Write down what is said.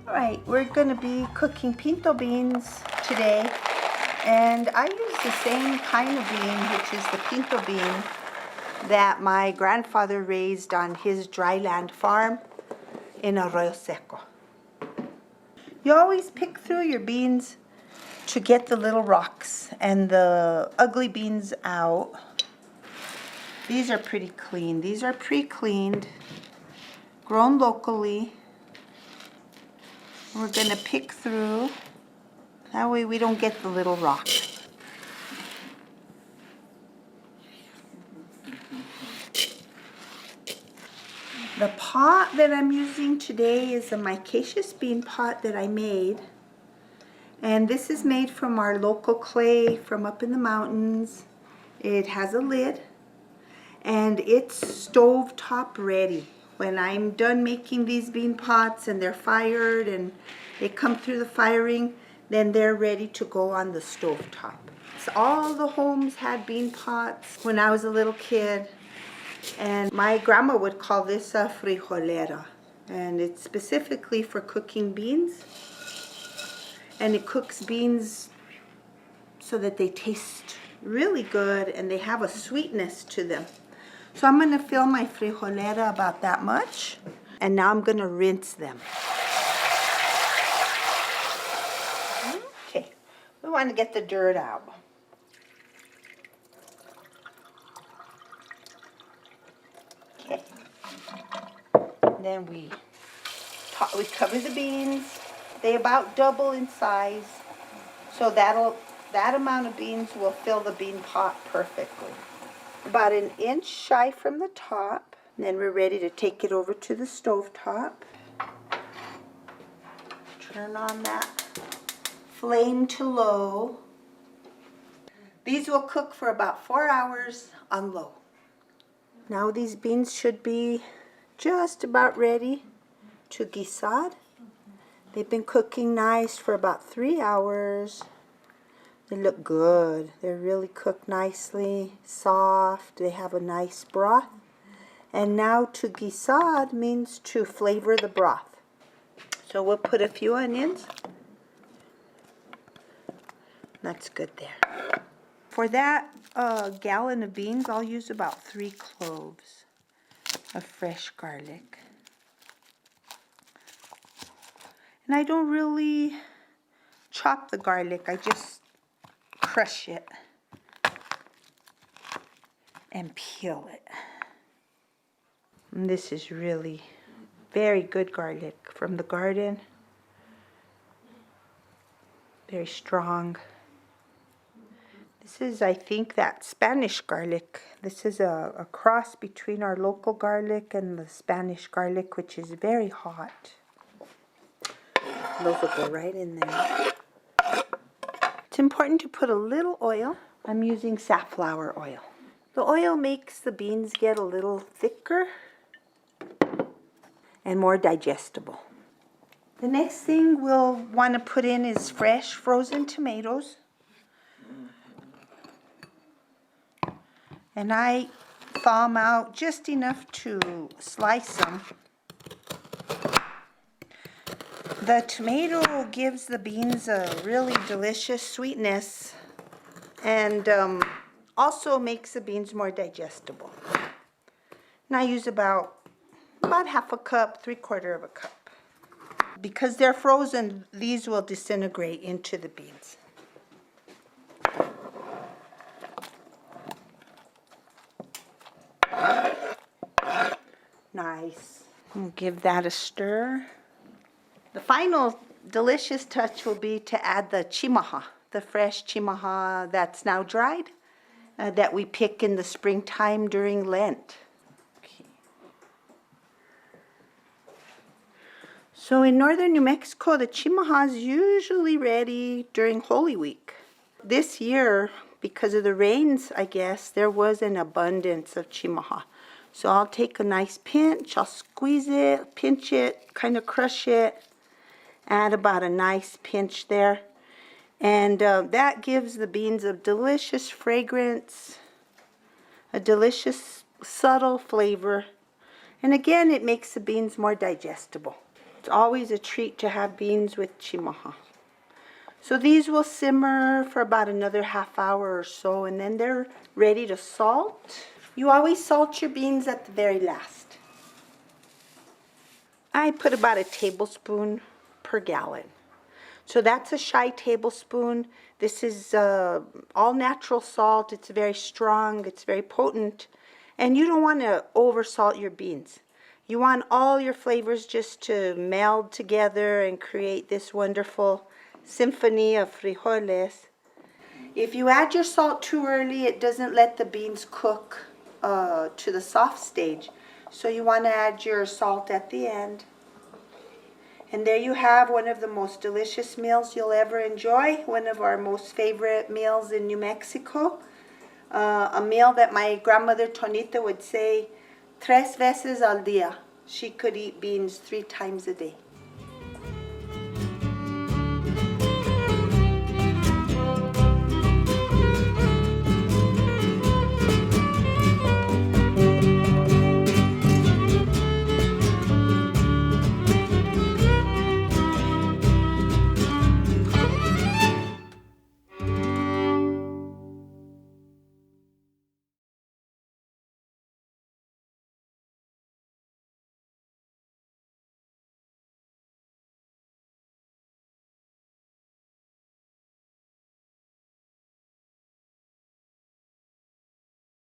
Alright, we're going to be cooking pinto beans today, and I use the same kind of bean, which is the pinto bean that my grandfather raised on his dryland farm in Arroyo Seco. You always pick through your beans to get the little rocks and the ugly beans out. These are pretty clean. These are pre-cleaned, grown locally. We're going to pick through. That way we don't get the little rock. The pot that I'm using today is a micaceous bean pot that I made. And this is made from our local clay from up in the mountains. It has a lid and it's stovetop ready. When I'm done making these bean pots and they're fired and they come through the firing, then they're ready to go on the stovetop. So all the homes had bean pots when I was a little kid, and my grandma would call this a frijolera, and it's specifically for cooking beans, and it cooks beans so that they taste really good and they have a sweetness to them. So I'm going to fill my frijolera about that much, and now I'm going to rinse them. Okay, we want to get the dirt out. Okay, then we cover the beans. They about double in size, so that amount of beans will fill the bean pot perfectly. About an inch shy from the top. And then we're ready to take it over to the stove top. Turn on that flame to low. These will cook for about 4 hours on low. Now these beans should be just about ready to guisar. They've been cooking nice for about 3 hours. They look good. They're really cooked nicely, soft. They have a nice broth. And now to guisar means to flavor the broth. So we'll put a few onions. That's good there. For that gallon of beans, I'll use about 3 cloves of fresh garlic. And I don't really chop the garlic. I just crush it and peel it. And this is really very good garlic from the garden. Very strong. This is, I think, that Spanish garlic. This is a cross between our local garlic and the Spanish garlic, which is very hot. Those will go right in there. It's important to put a little oil. I'm using safflower oil. The oil makes the beans get a little thicker and more digestible. The next thing we'll want to put in is fresh frozen tomatoes. And I thaw them out just enough to slice them. The tomato gives the beans a really delicious sweetness and also makes the beans more digestible. And I use about half a cup, 3/4 of a cup. Because they're frozen, these will disintegrate into the beans. Nice. We'll give that a stir. The final delicious touch will be to add the chimaha, the fresh chimaha that's now dried, that we pick in the springtime during Lent. Okay. So in northern New Mexico, the chimaha is usually ready during Holy Week. This year, because of the rains, I guess, there was an abundance of chimaha. So I'll take a nice pinch, I'll squeeze it, pinch it, kind of crush it, add about a nice pinch there. And that gives the beans a delicious fragrance, a delicious subtle flavor. And again, it makes the beans more digestible. It's always a treat to have beans with chimaha. So these will simmer for about another half hour or so, and then they're ready to salt. You always salt your beans at the very last. I put about a tablespoon per gallon. So that's a shy tablespoon. This is all natural salt. It's very strong. It's very potent. And you don't want to over salt your beans. You want all your flavors just to meld together and create this wonderful symphony of frijoles. If you add your salt too early, it doesn't let the beans cook to the soft stage. So you want to add your salt at the end. And there you have one of the most delicious meals you'll ever enjoy. One of our most favorite meals in New Mexico. A meal that my grandmother Tonita would say, 3 veces al día. She could eat beans 3 times a day.